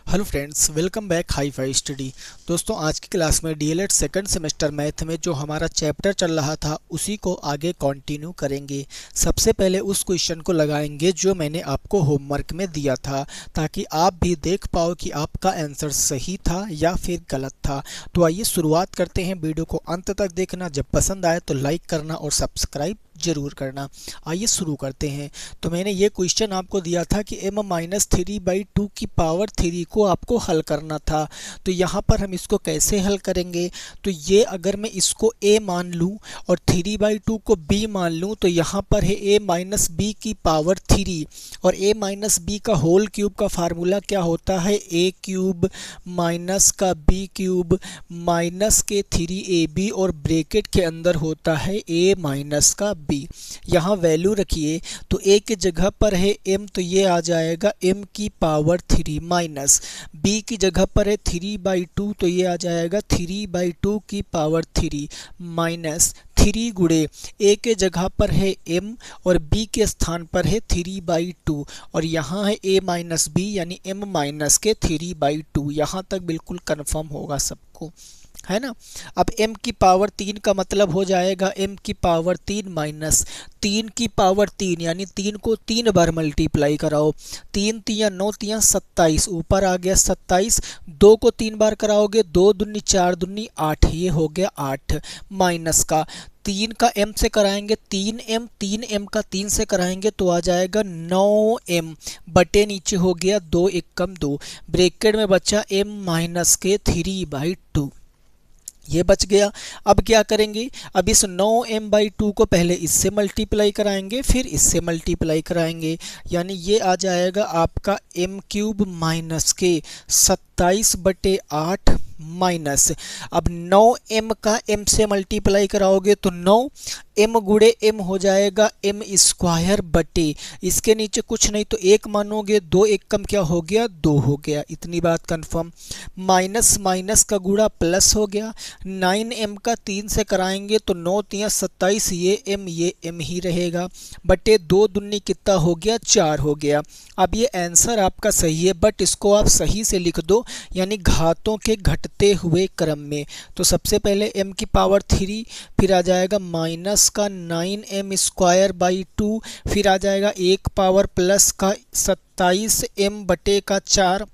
Hello friends, welcome back hi fi study. दोस्तों, आज की क्लास में डीएलएड सेकंड सेमेस्टर मैथ में जो हमारा चैप्टर चल रहा था उसी को आगे कंटिन्यू करेंगे। सबसे पहले उस क्वेश्चन को लगाएंगे जो मैंने आपको होमवर्क में दिया था, ताकि आप भी देख पाओ कि आपका आंसर सही था या फिर गलत था। तो आइए शुरुआत करते हैं। वीडियो को अंत तक देखना, जब पसंद आए तो लाइक करना और सब्सक्राइब जरूर करना। आइए शुरू करते हैं। तो मैंने ये क्वेश्चन आपको दिया था कि m-3/2 की पावर 3 को आपको हल करना था। तो यहाँ पर हम इसको कैसे हल करेंगे? तो ये अगर मैं इसको a मान लूँ और 3/2 को b मान लूँ तो यहाँ पर है a-b की पावर 3, और a-b का होल क्यूब का फार्मूला क्या होता है? a क्यूब माइनस का b क्यूब माइनस के 3ab और ब्रैकेट के अंदर होता है a माइनस का b। यहाँ वैल्यू रखिए तो a के जगह पर है m, तो ये आ जाएगा m की पावर 3 माइनस b की जगह पर है 3/2, तो ये आ जाएगा 3/2 की पावर 3 माइनस 3 गुणे a के जगह पर है m और b के स्थान पर है 3/2, और यहाँ है a माइनस b यानी m माइनस के 3/2। यहाँ तक बिल्कुल कन्फर्म होगा सबको, है ना। अब m की पावर 3 का मतलब हो जाएगा m की पावर 3 माइनस 3 की पावर 3, यानी 3 को 3 बार मल्टीप्लाई कराओ। 3 3 9 3 27, ऊपर आ गया 27। 2 को 3 बार कराओगे, 2 दूनी 4 दूनी 8, ये हो गया 8 माइनस का 3 का m से कराएंगे 3m, 3m का 3 से कराएंगे तो आ जाएगा 9m बटे नीचे हो गया 2 एकम 2, ब्रैकेट में बचा m माइनस के 3/2, ये बच गया। अब क्या करेंगे? अब इस 9m/2 को पहले इससे मल्टीप्लाई कराएंगे, फिर इससे मल्टीप्लाई कराएंगे, यानी ये आ जाएगा आपका m क्यूब माइनस के 27/8 माइनस। अब 9m का m से मल्टीप्लाई कराओगे तो 9m गुणे m हो जाएगा m स्क्वायर बटे, इसके नीचे कुछ नहीं तो 1 मानोगे, 2 एकम क्या हो गया? 2 हो गया। इतनी बात कंफर्म। माइनस माइनस का गुणा प्लस हो गया। 9m का 3 से कराएंगे तो 9 3 27, ये m ही रहेगा, बटे 2 दूनी कितना हो गया? 4 हो गया। अब ये आंसर आपका सही है, बट इसको आप सही से लिख दो, यानी घातों के घटते हुए क्रम में। तो सबसे पहले m की पावर 3, फिर आ जाएगा माइनस का 9m स्क्वायर बाई 2, फिर आ जाएगा एक पावर प्लस का 27m बटे का 4,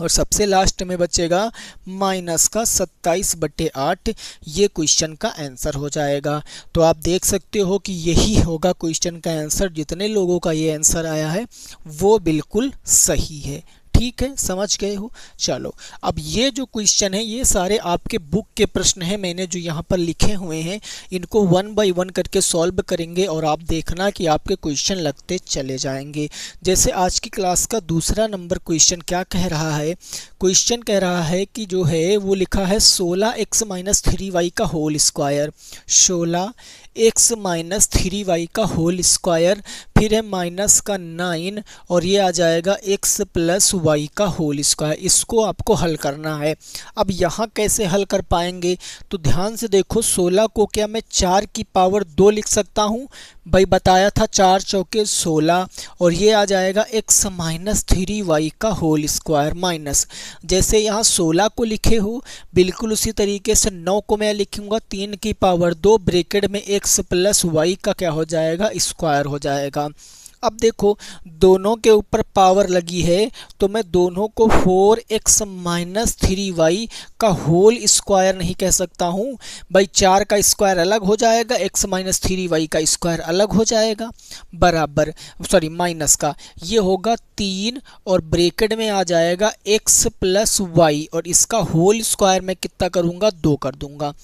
और सबसे लास्ट में बचेगा माइनस का 27/8। ये क्वेश्चन का आंसर हो जाएगा। तो आप देख सकते हो कि यही होगा क्वेश्चन का आंसर। जितने लोगों का ये आंसर आया है वो बिल्कुल सही है। ठीक है, समझ गए हो। चलो, अब ये जो क्वेश्चन है ये सारे आपके बुक के प्रश्न हैं, मैंने जो यहाँ पर लिखे हुए हैं इनको 1 बाय 1 करके सॉल्व करेंगे, और आप देखना कि आपके क्वेश्चन लगते चले जाएंगे। जैसे आज की क्लास का दूसरा नंबर क्वेश्चन क्या कह रहा है? क्वेश्चन कह रहा है कि जो है वो लिखा है 16x माइनस 3y का whole square, 16x minus 3y का होल स्क्वायर, फिर है माइनस का 9, और ये आ जाएगा x प्लस y का होल स्क्वायर। इसको आपको हल करना है। अब यहाँ कैसे हल कर पाएंगे? तो ध्यान से देखो, 16 को क्या मैं 4 की पावर 2 लिख सकता हूँ? भाई बताया था 4 चौके 16, और ये आ जाएगा x माइनस 3y का होल स्क्वायर माइनस, जैसे यहाँ 16 को लिखे हो बिल्कुल उसी तरीके से 9 को मैं लिखूंगा 3 की पावर 2, ब्रैकेट में x प्लस y का क्या हो जाएगा? स्क्वायर हो जाएगा। अब देखो, दोनों के ऊपर पावर लगी है तो मैं दोनों को 4x माइनस 3y का होल स्क्वायर नहीं कह सकता हूँ भाई। 4 का स्क्वायर अलग हो जाएगा, x माइनस 3y का स्क्वायर अलग हो जाएगा, बराबर सॉरी माइनस का, ये होगा 3, और ब्रैकेट में आ जाएगा x प्लस y, और इसका होल स्क्वायर मैं कितना करूँगा? 2 कर दूंगा।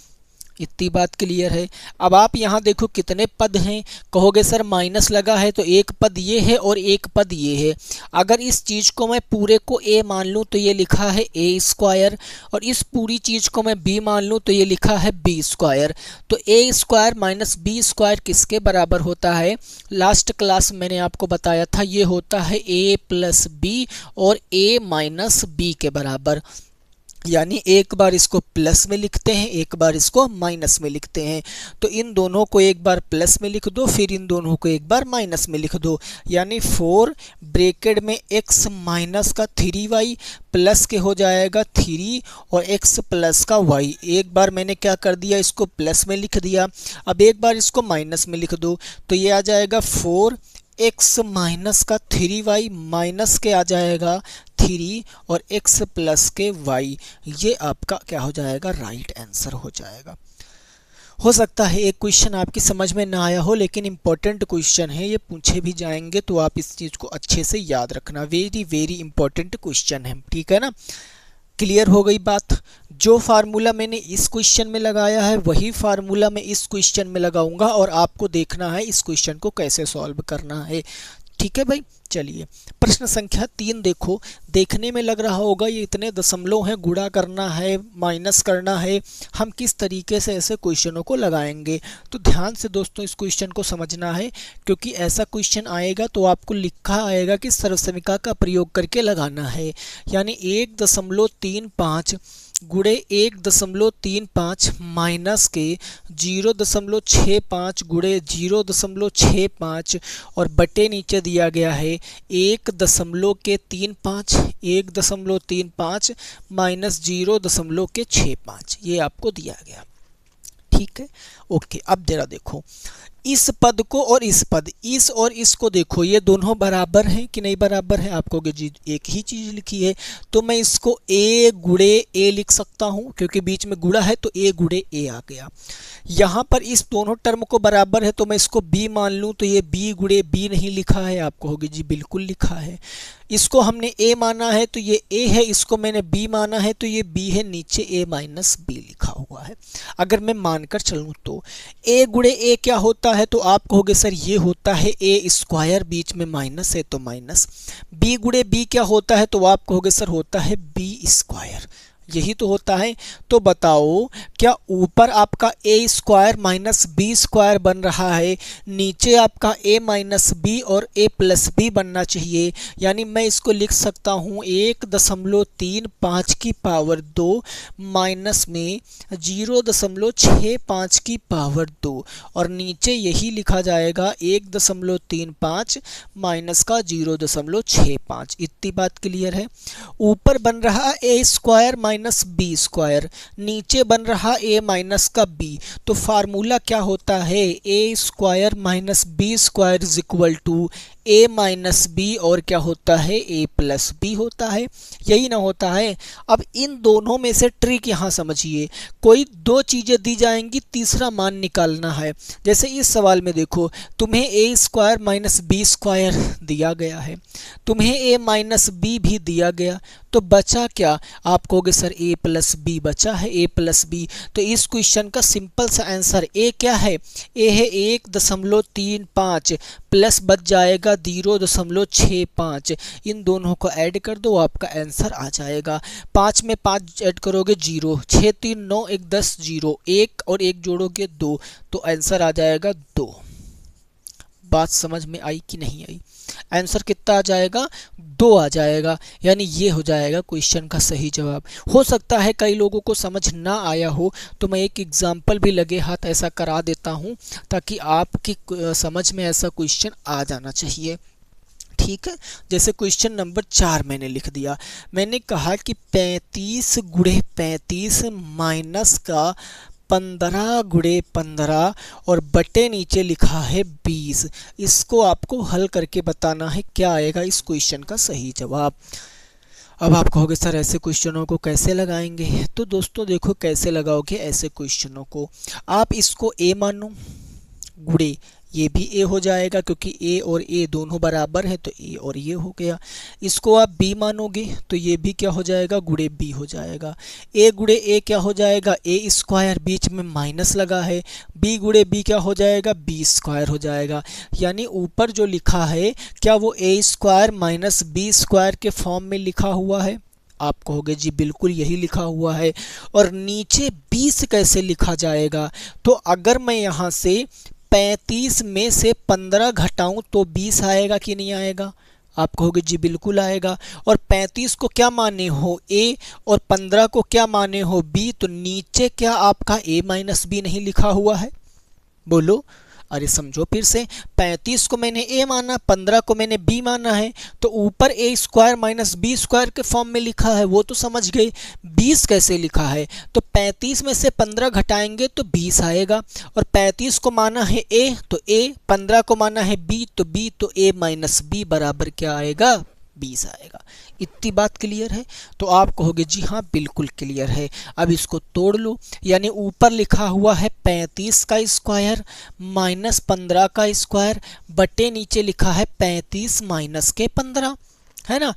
इतनी बात क्लियर है। अब आप यहाँ देखो कितने पद हैं। कहोगे सर माइनस लगा है तो एक पद ये है और एक पद ये है। अगर इस चीज़ को मैं पूरे को a मान लूँ तो ये लिखा है a स्क्वायर, और इस पूरी चीज़ को मैं b मान लूँ तो ये लिखा है b स्क्वायर। तो a square minus b square किसके बराबर होता है? लास्ट क्लास मैंने आपको बताया था, ये होता है a प्लस b और a माइनस b के बराबर। यानी एक बार इसको प्लस में लिखते हैं, एक बार इसको माइनस में लिखते हैं। तो इन दोनों को एक बार प्लस में लिख दो, फिर इन दोनों को एक बार माइनस में लिख दो। यानी 4 ब्रैकेट में x माइनस का 3y प्लस के हो जाएगा 3 और x प्लस का y। एक बार मैंने क्या कर दिया, इसको प्लस में लिख दिया। अब एक बार इसको माइनस में लिख दो, तो ये आ जाएगा 4x माइनस का 3y माइनस के आ जाएगा 3 और x प्लस के y। ये आपका क्या हो जाएगा, राइट आंसर हो जाएगा। हो सकता है एक क्वेश्चन आपकी समझ में ना आया हो, लेकिन इंपॉर्टेंट क्वेश्चन है, ये पूछे भी जाएंगे, तो आप इस चीज़ को अच्छे से याद रखना। वेरी वेरी इंपॉर्टेंट क्वेश्चन है, ठीक है ना। क्लियर हो गई बात। जो फार्मूला मैंने इस क्वेश्चन में लगाया है वही फार्मूला मैं इस क्वेश्चन में लगाऊंगा, और आपको देखना है इस क्वेश्चन को कैसे सॉल्व करना है। ठीक है भाई, चलिए प्रश्न संख्या 3 देखो। देखने में लग रहा होगा ये इतने दशमलव हैं, गुणा करना है, माइनस करना है, हम किस तरीके से ऐसे क्वेश्चनों को लगाएंगे। तो ध्यान से दोस्तों इस क्वेश्चन को समझना है, क्योंकि ऐसा क्वेश्चन आएगा तो आपको लिखा आएगा कि सर्वसमीका का प्रयोग करके लगाना है। यानी 1.35 गुणे 1.35 माइनस के 0.65 गुणे 0.65 और बटे नीचे दिया गया है 1.35 माइनस 0.65, ये आपको दिया गया। ठीक है, ओके। अब जरा देखो इस पद को और इस पद, इस और इसको देखो, ये दोनों बराबर हैं कि नहीं बराबर है। आपको जी एक ही चीज़ लिखी है, तो मैं इसको a गुणे a लिख सकता हूँ, क्योंकि बीच में गुणा है तो a गुणे a आ गया। यहाँ पर इस दोनों टर्म को बराबर है तो मैं इसको b मान लूँ, तो ये b गुणे b नहीं लिखा है। आप कहोगे जी बिल्कुल लिखा है। इसको हमने a माना है तो ये a है, इसको मैंने b माना है तो ये b है, नीचे a माइनस b लिखा हुआ है। अगर मैं मानकर चलूँ तो a गुणे a क्या होता है, तो आप कहोगे सर ये होता है a स्क्वायर, बीच में माइनस है तो माइनस। b गुणे b क्या होता है, तो आप कहोगे सर होता है b स्क्वायर, यही तो होता है। तो बताओ क्या ऊपर आपका a square minus b square बन रहा है, नीचे आपका a माइनस b और a प्लस b बनना चाहिए। यानी मैं इसको लिख सकता हूँ 1.35 की पावर 2 माइनस में 0.65 की पावर 2, और नीचे यही लिखा जाएगा 1.35 माइनस का 0.65। इतनी बात क्लियर है। ऊपर बन रहा a square minus b square, नीचे बन रहा a माइनस का b, तो फार्मूला क्या होता है, a square minus b square is equal to a minus b, और क्या होता है a प्लस बी होता है, यही ना होता है। अब इन दोनों में से ट्रिक यहाँ समझिए, कोई दो चीज़ें दी जाएंगी, तीसरा मान निकालना है। जैसे इस सवाल में देखो, तुम्हें a square minus b square दिया गया है, तुम्हें a माइनस बी भी दिया गया, तो बचा क्या, आप कहोगे सर a प्लस बी बचा है, a प्लस बी। तो इस क्वेश्चन का सिंपल सा आंसर a क्या है, a है 1.35 प्लस बच जाएगा 0.65। इन दोनों को ऐड कर दो, आपका आंसर आ जाएगा। 5 में 5 ऐड करोगे 0, 6 3 9 1 10 0, 1 और 1 जोड़ोगे 2, तो आंसर आ जाएगा 2। बात समझ में आई कि नहीं आई? आंसर कितना आ जाएगा, 2 आ जाएगा। यानी ये हो जाएगा क्वेश्चन का सही जवाब। हो सकता है कई लोगों को समझ ना आया हो, तो मैं एक एग्जाम्पल भी लगे हाथ ऐसा करा देता हूँ, ताकि आपकी समझ में ऐसा क्वेश्चन आ जाना चाहिए। ठीक है, जैसे क्वेश्चन नंबर 4 मैंने लिख दिया। मैंने कहा कि 35 गुणे 35 माइनस का 15 गुणे 15 और बटे नीचे लिखा है 20। इसको आपको हल करके बताना है क्या आएगा इस क्वेश्चन का सही जवाब। अब आप कहोगे सर ऐसे क्वेश्चनों को कैसे लगाएंगे, तो दोस्तों देखो कैसे लगाओगे ऐसे क्वेश्चनों को। आप इसको a मानो, गुणे ये भी a हो जाएगा, क्योंकि a और a दोनों बराबर है तो a और ये हो गया। इसको आप b मानोगे तो ये भी क्या हो जाएगा, गुणे b हो जाएगा। a गुणे a क्या हो जाएगा, a स्क्वायर, बीच में माइनस लगा है, b गुणे b क्या हो जाएगा, b स्क्वायर हो जाएगा। यानी ऊपर जो लिखा है क्या वो a square minus b square के फॉर्म में लिखा हुआ है? आप कहोगे जी बिल्कुल यही लिखा हुआ है। और नीचे 20 कैसे लिखा जाएगा, तो अगर मैं यहाँ से 35 में से 15 घटाऊं तो 20 आएगा कि नहीं आएगा? आप कहोगे जी बिल्कुल आएगा। और 35 को क्या माने हो a और 15 को क्या माने हो b, तो नीचे क्या आपका a माइनस बी नहीं लिखा हुआ है? बोलो, अरे समझो फिर से, 35 को मैंने a माना, 15 को मैंने b माना है, तो ऊपर a square minus b square के फॉर्म में लिखा है, वो तो समझ गए। 20 कैसे लिखा है? तो 35 में से 15 घटाएंगे तो 20 आएगा, और 35 को माना है a तो a, 15 को माना है b तो b, तो a माइनस बी बराबर क्या आएगा? 20 आएगा। इतनी बात क्लियर है? तो आप कहोगे जी हाँ बिल्कुल क्लियर है। अब इसको तोड़ लो, यानी ऊपर लिखा हुआ है 35 का स्क्वायर माइनस 15 का स्क्वायर बटे नीचे लिखा है 35 माइनस के 15, है ना।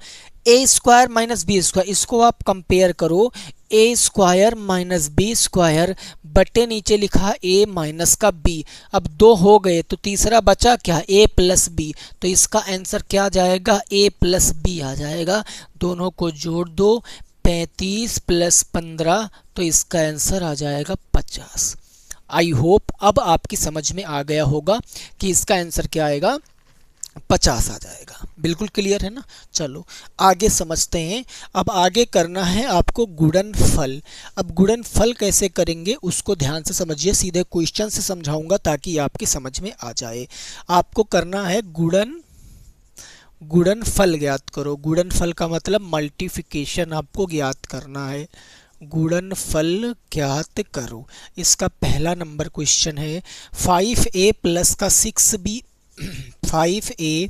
ए स्क्वायर माइनस बी स्क्वायर, इसको आप कंपेयर करो, ए स्क्वायर माइनस बी स्क्वायर बटे नीचे लिखा ए माइनस का बी। अब दो हो गए तो तीसरा बचा क्या? ए प्लस बी, तो इसका आंसर क्या आ जाएगा? ए प्लस बी आ जाएगा। दोनों को जोड़ दो, 35 प्लस 15, तो इसका आंसर आ जाएगा 50। आई होप अब आपकी समझ में आ गया होगा कि इसका आंसर क्या आएगा? 50 आ जाएगा। बिल्कुल क्लियर है ना। चलो आगे समझते हैं। अब आगे करना है आपको गुणनफल। अब गुणनफल कैसे करेंगे उसको ध्यान से समझिए, सीधे क्वेश्चन से समझाऊंगा ताकि आपकी समझ में आ जाए। आपको करना है गुणनफल ज्ञात करो। गुणनफल का मतलब मल्टीप्लिकेशन आपको ज्ञात करना है। गुणनफल ज्ञात करो, इसका पहला नंबर क्वेश्चन है 5a प्लस का 6b 5a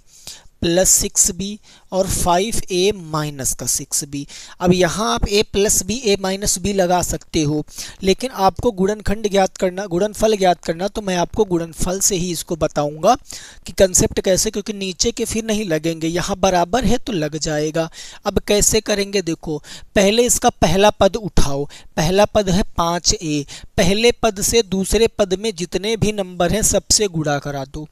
प्लस 6b और 5a माइनस का 6b। अब यहाँ आप a plus b a minus b लगा सकते हो, लेकिन आपको गुणनखंड ज्ञात करना, गुणनफल ज्ञात करना, तो मैं आपको गुणनफल से ही इसको बताऊंगा कि कंसेप्ट कैसे, क्योंकि नीचे के फिर नहीं लगेंगे, यहाँ बराबर है तो लग जाएगा। अब कैसे करेंगे देखो, पहले इसका पहला पद उठाओ। पहला पद है 5a, पहले पद से दूसरे पद में जितने भी नंबर हैं सबसे गुणा करा दो,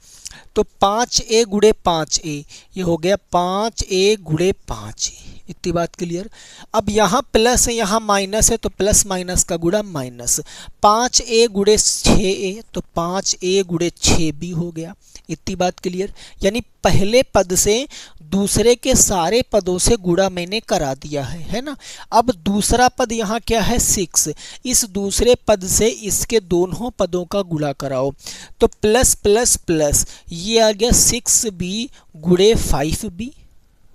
तो 5a गुणे 5a, ये हो गया 5a गुणे 5a। इतनी बात क्लियर। अब यहाँ प्लस है यहाँ माइनस है, तो प्लस माइनस का गुणा माइनस, 5a गुणे 6a, तो 5a गुणे 6b हो गया। इतनी बात क्लियर। यानी पहले पद से दूसरे के सारे पदों से गुणा मैंने करा दिया है ना। अब दूसरा पद यहाँ क्या है? 6, इस दूसरे पद से इसके दोनों पदों का गुणा कराओ, तो प्लस प्लस प्लस, ये आ गया 6b गुणे 5b,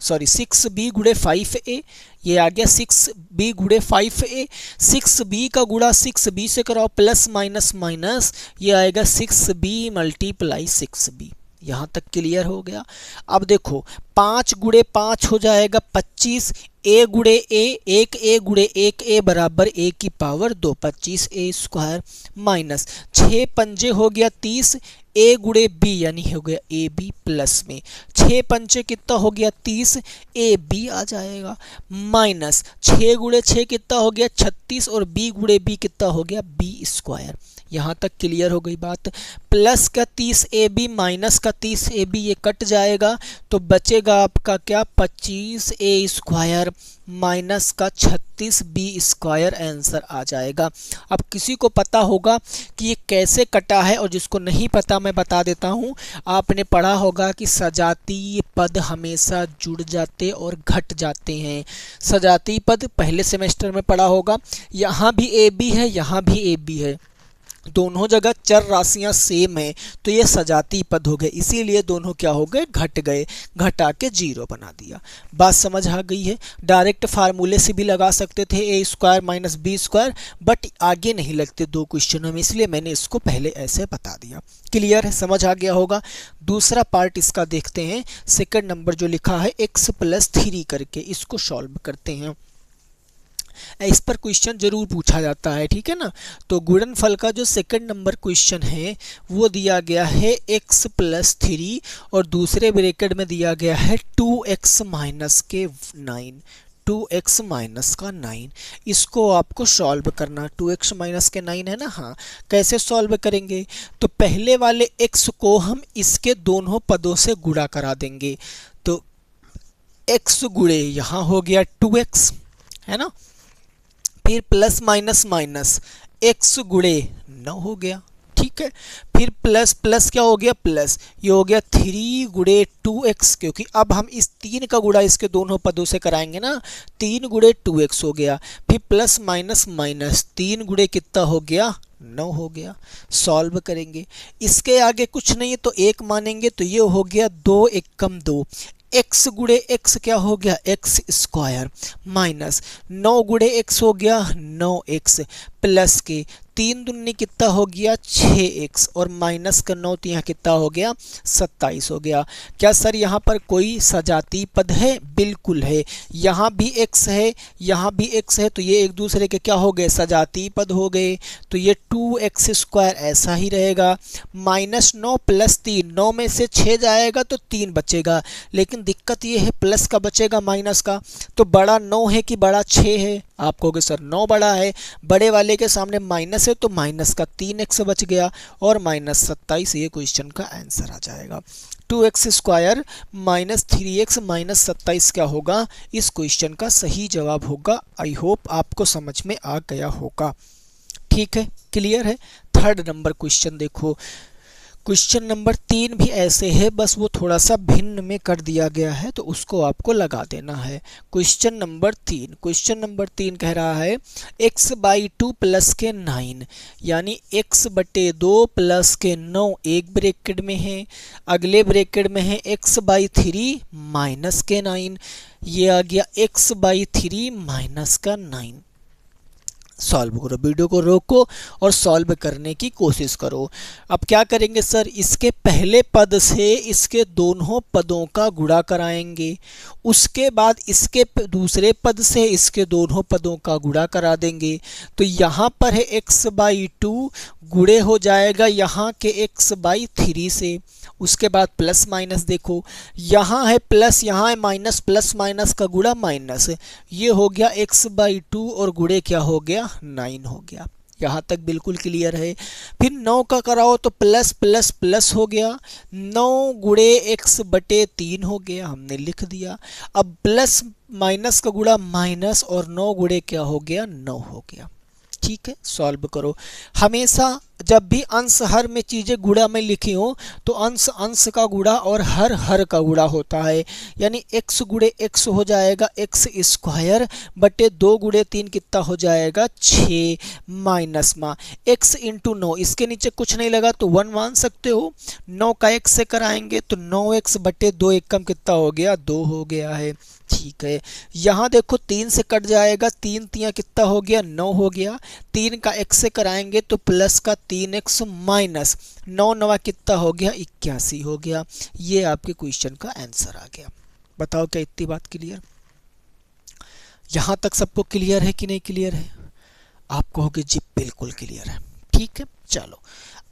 सॉरी 6b गुणे 5a, ये आ गया 6b गुणे 5a। 6b का गुणा 6b से कराओ, प्लस माइनस माइनस, ये आएगा 6b मल्टीप्लाई 6b। यहाँ तक क्लियर हो गया। अब देखो 5 गुणे 5 हो जाएगा 25, a गुणे a, 1a गुणे 1a बराबर a की पावर 2, 25a स्क्वायर माइनस 6 पंजे हो गया 30, a गुणे b यानी हो गया ए बी प्लस में 6 पंचे कितना हो गया 30, ए बी आ जाएगा, माइनस 6 गुणे 6 कितना हो गया 36, और b गुणे b कितना हो गया b स्क्वायर। यहाँ तक क्लियर हो गई बात। प्लस का 30ab माइनस का 30ab ये कट जाएगा, तो बचेगा आपका क्या 25a स्क्वायर माइनस का 36b स्क्वायर आंसर आ जाएगा। अब किसी को पता होगा कि ये कैसे कटा है, और जिसको नहीं पता मैं बता देता हूँ। आपने पढ़ा होगा कि सजातीय पद हमेशा जुड़ जाते और घट जाते हैं। सजातीय पद पहले सेमेस्टर में पढ़ा होगा। यहाँ भी ए बी है, यहाँ भी ए बी है, दोनों जगह चर राशियां सेम है, तो ये सजातीय पद हो गए, इसीलिए दोनों क्या हो गए? घट गए, घटा के 0 बना दिया। बात समझ आ गई है। डायरेक्ट फार्मूले से भी लगा सकते थे a square minus b square, but आगे नहीं लगते दो क्वेश्चनों में, इसलिए मैंने इसको पहले ऐसे बता दिया। क्लियर है, समझ आ गया होगा। दूसरा पार्ट इसका देखते हैं, सेकंड नंबर जो लिखा है x प्लस 3 करके, इसको सॉल्व करते हैं। इस पर क्वेश्चन जरूर पूछा जाता है, ठीक है ना। तो गुणनफल का जो सेकंड नंबर क्वेश्चन है वो दिया गया है x प्लस 3 और दूसरे ब्रैकेट में दिया गया है 2x माइनस के 9, 2x माइनस का 9। इसको आपको सॉल्व करना। 2x माइनस के 9 है ना। हाँ, कैसे सॉल्व करेंगे? तो पहले वाले x को हम इसके दोनों पदों से गुणा करा देंगे, तो x गुणे यहाँ हो गया 2x, है ना। फिर प्लस माइनस माइनस x गुणे 9 हो गया, ठीक है। फिर प्लस प्लस क्या हो गया प्लस, ये हो गया 3 गुणे 2x, क्योंकि अब हम इस 3 का गुणा इसके दोनों पदों से कराएंगे ना, 3 गुणे 2x हो गया। फिर प्लस माइनस माइनस 3 गुणे कितना हो गया 9 हो गया। सॉल्व करेंगे, इसके आगे कुछ नहीं तो 1 मानेंगे, तो ये हो गया 2 एकम 2, x गुणे x क्या हो गया x स्क्वायर, माइनस 9 गुणे x हो गया 9x, प्लस के 3 दूनी कितना हो गया 6x, और माइनस का 9 तो यहाँ कितना हो गया 27 हो गया। क्या सर यहाँ पर कोई सजातीय पद है? बिल्कुल है, यहाँ भी x है यहाँ भी x है, तो ये एक दूसरे के क्या हो गए सजातीय पद हो गए। तो ये 2x स्क्वायर ऐसा ही रहेगा, माइनस 9 प्लस 3, 9 में से 6 जाएगा तो 3 बचेगा, लेकिन दिक्कत ये है प्लस का बचेगा माइनस का, तो बड़ा 9 है कि बड़ा 6 है? आप कहोगे सर 9 बड़ा है, बड़े वाले के सामने माइनस है तो माइनस का 3x बच गया और माइनस 27, ये क्वेश्चन का आंसर आ जाएगा। 2x square minus 3x minus 27 क्या होगा, इस क्वेश्चन का सही जवाब होगा। आई होप आपको समझ में आ गया होगा। ठीक है, क्लियर है। थर्ड नंबर क्वेश्चन देखो, क्वेश्चन नंबर 3 भी ऐसे है, बस वो थोड़ा सा भिन्न में कर दिया गया है तो उसको आपको लगा देना है। क्वेश्चन नंबर 3 कह रहा है x बाई 2 प्लस के 9, यानी x बटे 2 प्लस के 9 एक ब्रैकेट में है, अगले ब्रैकेट में है x बाई 3 माइनस के 9, ये आ गया x बाई 3 माइनस का 9। सॉल्व करो, वीडियो को रोको और सॉल्व करने की कोशिश करो। अब क्या करेंगे सर, इसके पहले पद से इसके दोनों पदों का गुणा कराएंगे, उसके बाद इसके दूसरे पद से इसके दोनों पदों का गुणा करा देंगे। तो यहाँ पर है x बाई 2 गुणे हो जाएगा यहाँ के x बाई 3 से, उसके बाद प्लस माइनस देखो, यहाँ है प्लस यहाँ है माइनस, प्लस माइनस का गुणा माइनस, ये हो गया x बाई 2 और गुणे क्या हो गया 9 हो गया। यहाँ तक बिल्कुल क्लियर है। फिर 9 का कराओ तो प्लस प्लस प्लस हो गया, 9 गुणे x बटे 3 हो गया, हमने लिख दिया। अब प्लस माइनस का गुणा माइनस और 9 गुणे क्या हो गया 9 हो गया। ठीक है, सॉल्व करो। हमेशा जब भी अंश हर में चीज़ें गुणा में लिखी हो तो अंश अंश का गुणा और हर हर का गुणा होता है, यानी x गुणे x हो जाएगा x स्क्वायर बटे 2 गुणे 3 कितना हो जाएगा 6 माइनस में x इंटू 9, इसके नीचे कुछ नहीं लगा तो 1 मान सकते हो। 9 का x से कराएंगे तो 9x बटे 2 एक कम कितना हो गया 2 हो गया है। ठीक है, यहाँ देखो 3 से कट जाएगा, 3 तियाँ कितना हो गया 9 हो गया, 3 का x से कराएंगे तो प्लस का 3x माइनस 9 नवा कितना हो गया 81 हो गया। ये आपके क्वेश्चन का आंसर आ गया। बताओ क्या इतनी बात क्लियर? यहाँ तक सबको क्लियर है कि नहीं क्लियर है? आप कहोगे जी बिल्कुल क्लियर है। ठीक है, चलो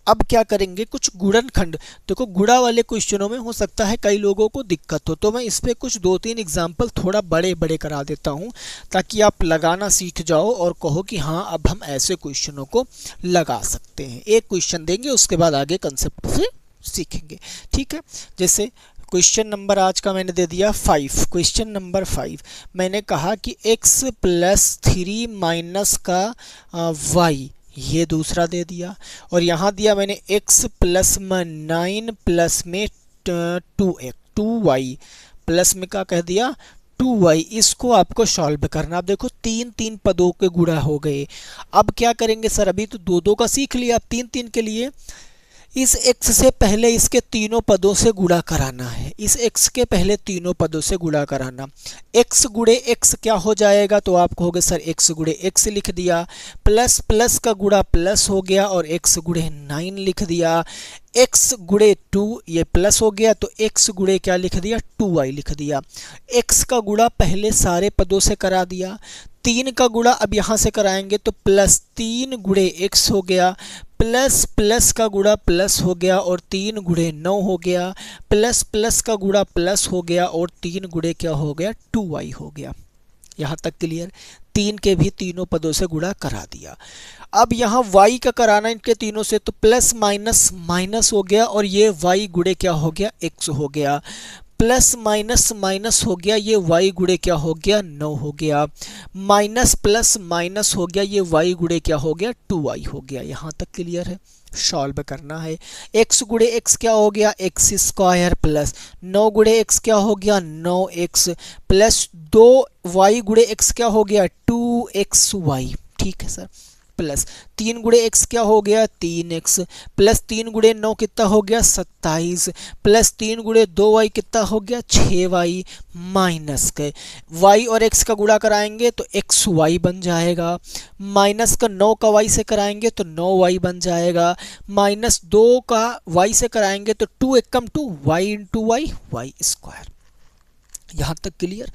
अब क्या करेंगे, कुछ गुणनखंड। देखो गुणा वाले क्वेश्चनों में हो सकता है कई लोगों को दिक्कत हो, तो मैं इस पर कुछ 2-3 एग्जाम्पल थोड़ा बड़े बड़े करा देता हूँ ताकि आप लगाना सीख जाओ और कहो कि हाँ अब हम ऐसे क्वेश्चनों को लगा सकते हैं। एक क्वेश्चन देंगे उसके बाद आगे कंसेप्ट से सीखेंगे। ठीक है, जैसे क्वेश्चन नंबर आज का मैंने दे दिया 5। क्वेश्चन नंबर 5 मैंने कहा कि x प्लस 3 माइनस का y, ये दूसरा दे दिया, और यहाँ दिया मैंने x प्लस में 9 प्लस में 2y प्लस में क्या कह दिया 2y। इसको आपको सॉल्व करना। अब देखो 3 पदों के गुणा हो गए। अब क्या करेंगे सर, अभी तो 2 का सीख लिया, अब 3 के लिए इस x से पहले इसके तीनों पदों से गुणा कराना है, इस x के पहले तीनों पदों से गुणा कराना। x गुणे x क्या हो जाएगा, तो आप कहोगे सर x गुणे x लिख दिया, प्लस प्लस का गुणा प्लस हो गया और x गुणे 9 लिख दिया, x गुणे 2 ये प्लस हो गया तो x गुणे क्या लिख दिया 2y लिख दिया। x का गुणा पहले सारे पदों से करा दिया, 3 का गुणा अब यहाँ से कराएंगे तो प्लस 3 गुणे x हो गया, प्लस प्लस का गुणा प्लस हो गया और 3 गुणे 9 हो गया, प्लस प्लस का गुणा प्लस हो गया और 3 गुणे क्या हो गया 2y हो गया। यहाँ तक क्लियर? 3 के भी तीनों पदों से गुणा करा दिया। अब यहाँ y का कराना इनके तीनों से, तो प्लस माइनस माइनस हो गया और ये y गुणे क्या हो गया x हो गया, प्लस माइनस माइनस हो गया, ये y गुणे क्या हो गया 9 हो गया, माइनस प्लस माइनस हो गया, ये y गुणे क्या हो गया 2y हो गया। यहाँ तक क्लियर है, सॉल्व करना है। x गुणे x क्या हो गया x स्क्वायर प्लस 9 गुणे x क्या हो गया 9x प्लस 2y गुणे x क्या हो गया 2xy, ठीक है सर, प्लस 3 गुणे x क्या हो गया 3x प्लस 3 गुणे 9 कितना हो गया 27 प्लस 3 गुणे 2y कितना हो गया 6y माइनस के y और x का गुणा कराएंगे तो xy बन जाएगा, माइनस का 9 का y से कराएंगे तो 9y बन जाएगा, माइनस 2 का y से कराएंगे तो 2 एकम 2 y इंटू y स्क्वायर। यहाँ तक क्लियर।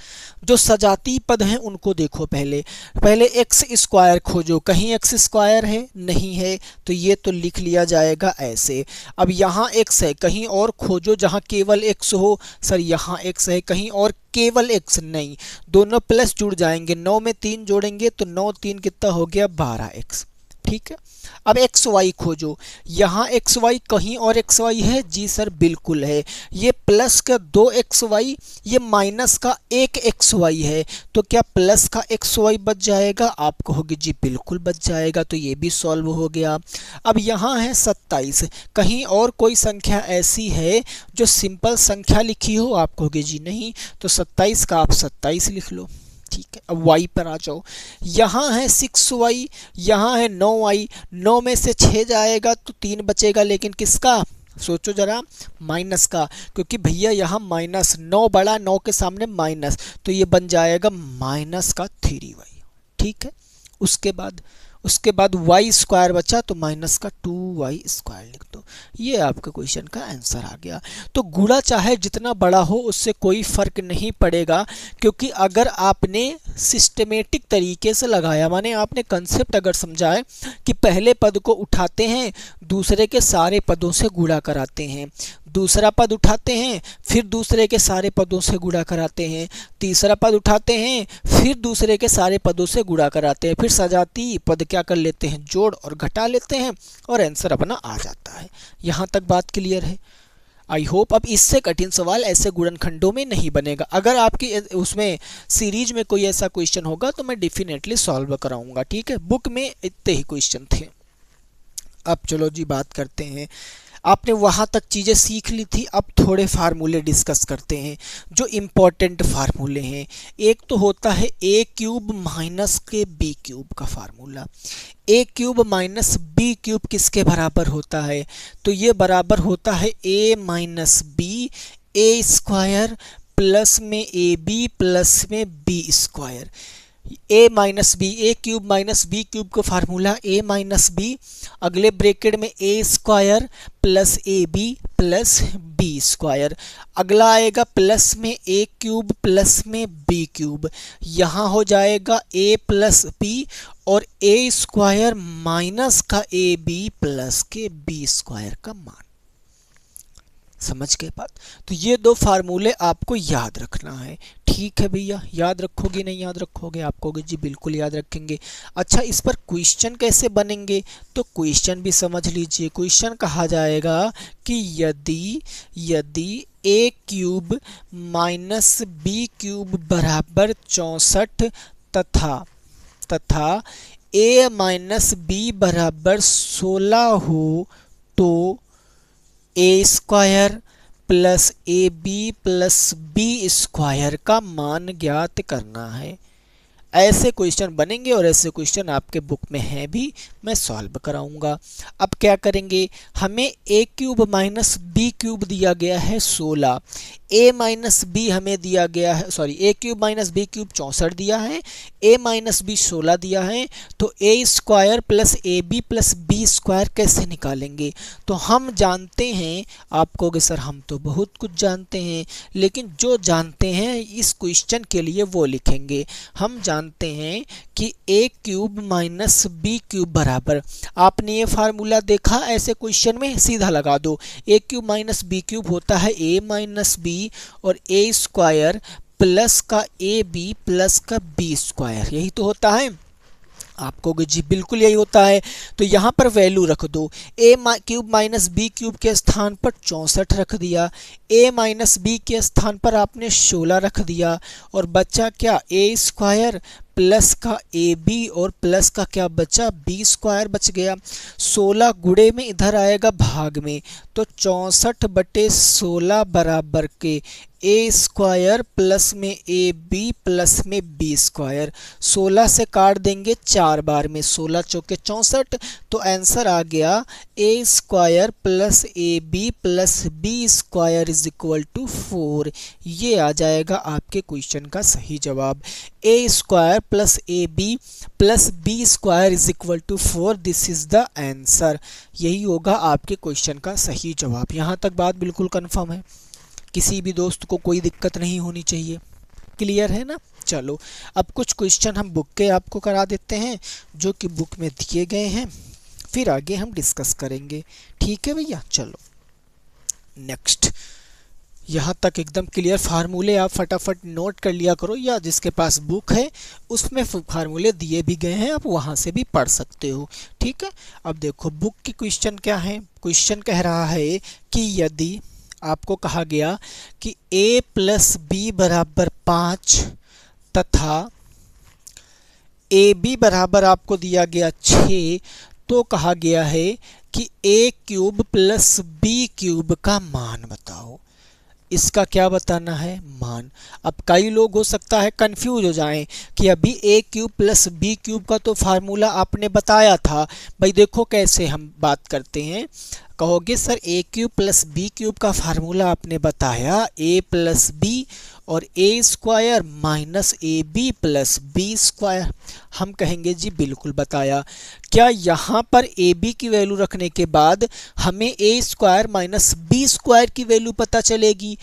जो सजाती पद हैं उनको देखो, पहले एक्स स्क्वायर खोजो, कहीं एक्स स्क्वायर है नहीं है तो ये तो लिख लिया जाएगा ऐसे। अब यहाँ एक्स है, कहीं और खोजो जहाँ केवल एक्स हो, सर यहाँ एक्स है कहीं और केवल एक्स नहीं, दोनों प्लस जुड़ जाएंगे, 9 में 3 जोड़ेंगे तो 9 3 कितना हो गया 12x, ठीक है। अब एक्स वाई खोजो, यहाँ एक्स वाई कहीं और एक्स वाई है, जी सर बिल्कुल है, ये प्लस का 2xy ये माइनस का 1xy है, तो क्या प्लस का xy बच जाएगा, आप कहोगे जी बिल्कुल बच जाएगा, तो ये भी सॉल्व हो गया। अब यहाँ है 27, कहीं और कोई संख्या ऐसी है जो सिंपल संख्या लिखी हो, आप कहोगे जी नहीं, तो 27 का आप 27 लिख लो, ठीक है। अब y पर आ जाओ, यहाँ है 6y, यहाँ है 9y, 9 में से 6 जाएगा तो 3 बचेगा, लेकिन किसका सोचो जरा, माइनस का, क्योंकि भैया यहाँ माइनस 9 बड़ा 9 के सामने माइनस, तो ये बन जाएगा माइनस का 3y, ठीक है। उसके बाद y स्क्वायर बचा तो माइनस का 2y स्क्वायर लिख दो, ये आपका क्वेश्चन का आंसर आ गया। तो गुणा चाहे जितना बड़ा हो उससे कोई फर्क नहीं पड़ेगा, क्योंकि अगर आपने सिस्टमेटिक तरीके से लगाया, माने आपने कंसेप्ट अगर समझा है कि पहले पद को उठाते हैं दूसरे के सारे पदों से गुणा कराते हैं, दूसरा पद उठाते हैं फिर दूसरे के सारे पदों से गुणा कराते हैं, तीसरा पद उठाते हैं फिर दूसरे के सारे पदों से गुणा कराते हैं, फिर सजाती पद क्या कर लेते हैं जोड़ और घटा लेते हैं और आंसर अपना आ जाता है। यहाँ तक बात क्लियर है, आई होप। अब इससे कठिन सवाल ऐसे गुणनखंडों में नहीं बनेगा। अगर आपकी उसमें सीरीज में कोई ऐसा क्वेश्चन होगा तो मैं डेफिनेटली सॉल्व कराऊंगा, ठीक है। बुक में इतने ही क्वेश्चन थे। अब चलो जी बात करते हैं, आपने वहाँ तक चीज़ें सीख ली थी, अब थोड़े फार्मूले डिस्कस करते हैं जो इम्पोर्टेंट फार्मूले हैं। एक तो होता है a क्यूब माइनस के b क्यूब का formula. a cube minus b cube किसके बराबर होता है, तो ये बराबर होता है a minus b a square plus में ab प्लस में b square. a minus b, a cube minus b cube का फार्मूला a माइनस बी, अगले ब्रैकेट में a square plus A B plus B square, अगला आएगा plus में a cube plus में b cube, यहाँ हो जाएगा a प्लस b और a स्क्वायर माइनस का ए बी प्लस के b स्क्वायर का मान। समझ गए बात। तो ये दो फार्मूले आपको याद रखना है, ठीक है भैया। याद रखोगे नहीं याद रखोगे, आप कहोगे जी बिल्कुल याद रखेंगे। अच्छा, इस पर क्वेश्चन कैसे बनेंगे, तो क्वेश्चन भी समझ लीजिए। क्वेश्चन कहा जाएगा कि यदि a cube minus b cube बराबर 64 तथा a माइनस बी बराबर 16 हो तो a square plus A B plus B square का मान ज्ञात करना है। ऐसे क्वेश्चन बनेंगे और ऐसे क्वेश्चन आपके बुक में हैं भी, मैं सॉल्व कराऊंगा। अब क्या करेंगे, हमें a cube minus b cube दिया गया है 16, a माइनस बी हमें दिया गया है, sorry a cube minus b cube 64 दिया है, a माइनस बी 16 दिया है, तो a square plus A B plus B square कैसे निकालेंगे। तो हम जानते हैं, आप कहोगे सर हम तो बहुत कुछ जानते हैं, लेकिन जो जानते हैं इस क्वेश्चन के लिए वो लिखेंगे। हम जानते हैं कि a cube minus b cube बराबर, आपने ये फार्मूला देखा ऐसे क्वेश्चन में, सीधा लगा दो। a cube minus b cube होता है a माइनस बी और a स्क्वायर प्लस का ए बी प्लस का बी स्क्वायर, यही तो होता है। आप कहोगे जी बिल्कुल यही होता है, तो यहाँ पर वैल्यू रख दो। ए क्यूब माइनस बी क्यूब के स्थान पर 64 रख दिया, ए माइनस बी के स्थान पर आपने 16 रख दिया, और बचा क्या, ए स्क्वायर प्लस का ए बी और प्लस का क्या बचा, बी स्क्वायर बच गया। 16 गुणे में इधर आएगा भाग में, तो 64/16 बराबर के ए स्क्वायर प्लस में ए बी प्लस में बी स्क्वायर। 16 से काट देंगे 4 बार में, 16 चौके 64, तो आंसर आ गया A square plus A B plus B square is equal to 4। ये आ जाएगा आपके क्वेश्चन का सही जवाब। A square plus A B plus B square is equal to 4, this is the answer. यही होगा आपके क्वेश्चन का सही जवाब। यहाँ तक बात बिल्कुल कंफर्म है, किसी भी दोस्त को कोई दिक्कत नहीं होनी चाहिए, क्लियर है ना। चलो अब कुछ क्वेश्चन हम बुक के आपको करा देते हैं जो कि बुक में दिए गए हैं, फिर आगे हम डिस्कस करेंगे, ठीक है भैया। चलो नेक्स्ट, यहाँ तक एकदम क्लियर। फार्मूले आप फटाफट नोट कर लिया करो, या जिसके पास बुक है उसमें फार्मूले दिए भी गए हैं, आप वहाँ से भी पढ़ सकते हो, ठीक है। अब देखो बुक की क्वेश्चन क्या है। क्वेश्चन कह रहा है कि यदि आपको कहा गया कि a प्लस बी बराबर 5 तथा ए बी बराबर आपको दिया गया 6, तो कहा गया है कि a cube plus B cube का मान बताओ। इसका क्या बताना है, मान। अब कई लोग हो सकता है कंफ्यूज हो जाएं कि अभी ए क्यूब प्लस बी क्यूब का तो फार्मूला आपने बताया था। भाई देखो कैसे हम बात करते हैं, कहोगे sir A cube plus B cube का फार्मूला आपने बताया ए प्लस बी और A square minus A B plus B square. हम कहेंगे जी बिल्कुल बताया। क्या यहाँ पर ए बी की वैल्यू रखने के बाद हमें ए स्क्वायर माइनस बी स्क्वायर की वैल्यू पता चलेगी?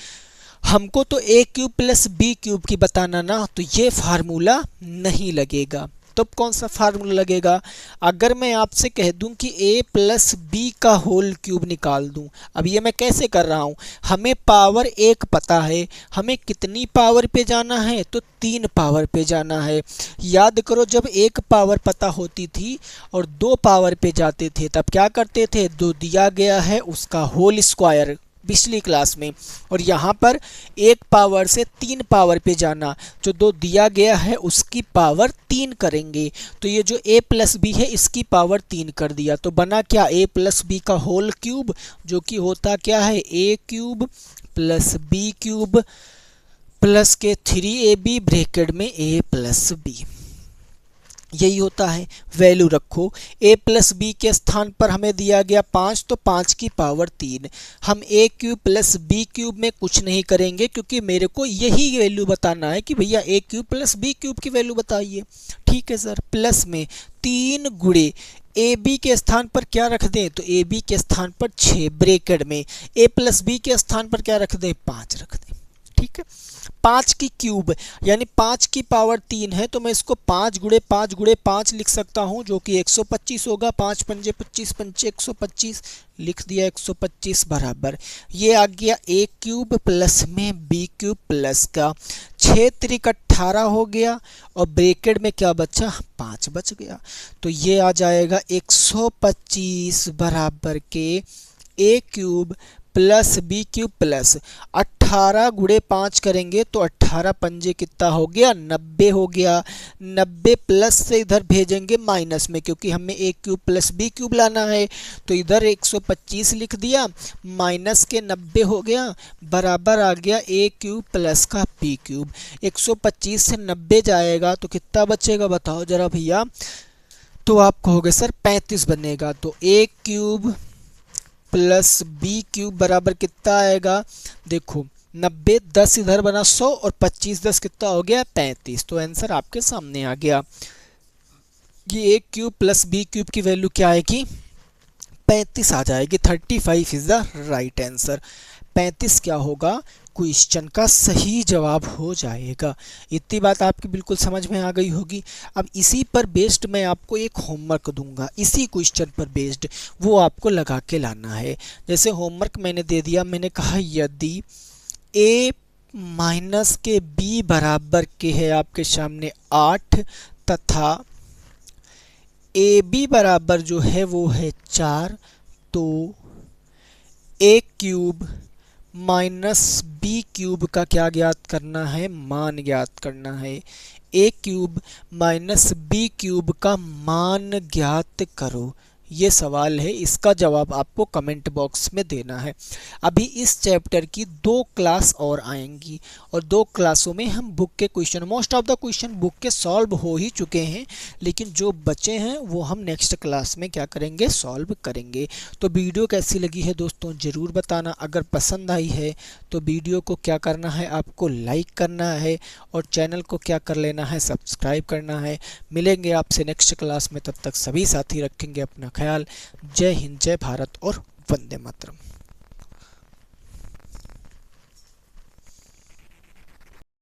हमको तो ए क्यूब प्लस बी क्यूब की बताना ना, तो ये फार्मूला नहीं लगेगा। तो कौन सा फार्मूला लगेगा? अगर मैं आपसे कह दूं कि a प्लस बी का होल क्यूब निकाल दूं, अब ये मैं कैसे कर रहा हूं, हमें पावर 1 पता है, हमें कितनी पावर पे जाना है, तो 3 पावर पे जाना है। याद करो जब 1 पावर पता होती थी और 2 पावर पे जाते थे तब क्या करते थे, जो दिया गया है उसका होल स्क्वायर पिछली क्लास में, और यहाँ पर 1 पावर से 3 पावर पे जाना, जो 2 दिया गया है उसकी पावर 3 करेंगे। तो ये जो a प्लस बी है इसकी पावर 3 कर दिया, तो बना क्या, a प्लस बी का होल क्यूब, जो कि होता क्या है a cube plus B cube plus के 3ab ब्रैकेट में a प्लस बी। यही होता है। वैल्यू रखो, a प्लस बी के स्थान पर हमें दिया गया 5, तो 5 की पावर 3। हम a cube plus B cube में कुछ नहीं करेंगे क्योंकि मेरे को यही वैल्यू बताना है कि भैया a cube plus B cube की वैल्यू बताइए, ठीक है सर। प्लस में 3 गुणे ए बी के स्थान पर क्या रख दें, तो ए बी के स्थान पर 6 ब्रैकेट में, a प्लस बी के स्थान पर क्या रख दें, 5 रख दें, ठीक है। 5 की क्यूब यानी 5 की पावर 3 है, तो मैं इसको 5 गुणे 5 गुणे 5 लिख सकता हूं, जो कि 125 होगा। 5 पंजे 25 पंचे 125, लिख दिया 125 बराबर। ये आ गया a क्यूब प्लस में b क्यूब प्लस का 6 त्रिक 18 हो गया, और ब्रैकेट में क्या बचा, 5 बच गया। तो ये आ जाएगा 125 बराबर के a cube plus B cube plus 18 गुणे 5 करेंगे तो 18 पंजे कितना हो गया, 90 हो गया। 90 प्लस से इधर भेजेंगे माइनस में, क्योंकि हमें a cube plus B cube लाना है, तो इधर 125 लिख दिया, माइनस के 90 हो गया, बराबर आ गया a क्यूब प्लस का b क्यूब। 125 से 90 जाएगा तो कितना बचेगा बताओ जरा भैया, तो आप कहोगे सर 35 बनेगा। तो a cube plus B cube बराबर कितना आएगा, देखो 90 10 इधर बना 100 और 25 10 कितना हो गया, 35। तो आंसर आपके सामने आ गया कि ए क्यूब प्लस बी क्यूब की वैल्यू क्या आएगी, 35 आ जाएगी। 35 इज द राइट आंसर। 35 क्या होगा, क्वेश्चन का सही जवाब हो जाएगा। इतनी बात आपकी बिल्कुल समझ में आ गई होगी। अब इसी पर बेस्ड मैं आपको एक होमवर्क दूंगा, इसी क्वेश्चन पर बेस्ड, वो आपको लगा के लाना है। जैसे होमवर्क मैंने दे दिया, मैंने कहा यदि a माइनस के b बराबर के है आपके सामने 8 तथा ए बी बराबर जो है वो है 4, तो ए क्यूब माइनस बी क्यूब का क्या ज्ञात करना है, मान ज्ञात करना है। ए क्यूब माइनस बी क्यूब का मान ज्ञात करो, ये सवाल है, इसका जवाब आपको कमेंट बॉक्स में देना है। अभी इस चैप्टर की 2 क्लास और आएंगी और 2 क्लासों में हम बुक के question, most of the question book के सॉल्व हो ही चुके हैं, लेकिन जो बचे हैं वो हम नेक्स्ट क्लास में क्या करेंगे, सॉल्व करेंगे। तो वीडियो कैसी लगी है दोस्तों ज़रूर बताना। अगर पसंद आई है तो वीडियो को क्या करना है, आपको लाइक करना है और चैनल को क्या कर लेना है, सब्सक्राइब करना है। मिलेंगे आपसे नेक्स्ट क्लास में, तब तक सभी साथी रखेंगे अपना ख्याल। जय हिंद, जय भारत और वंदे मातरम।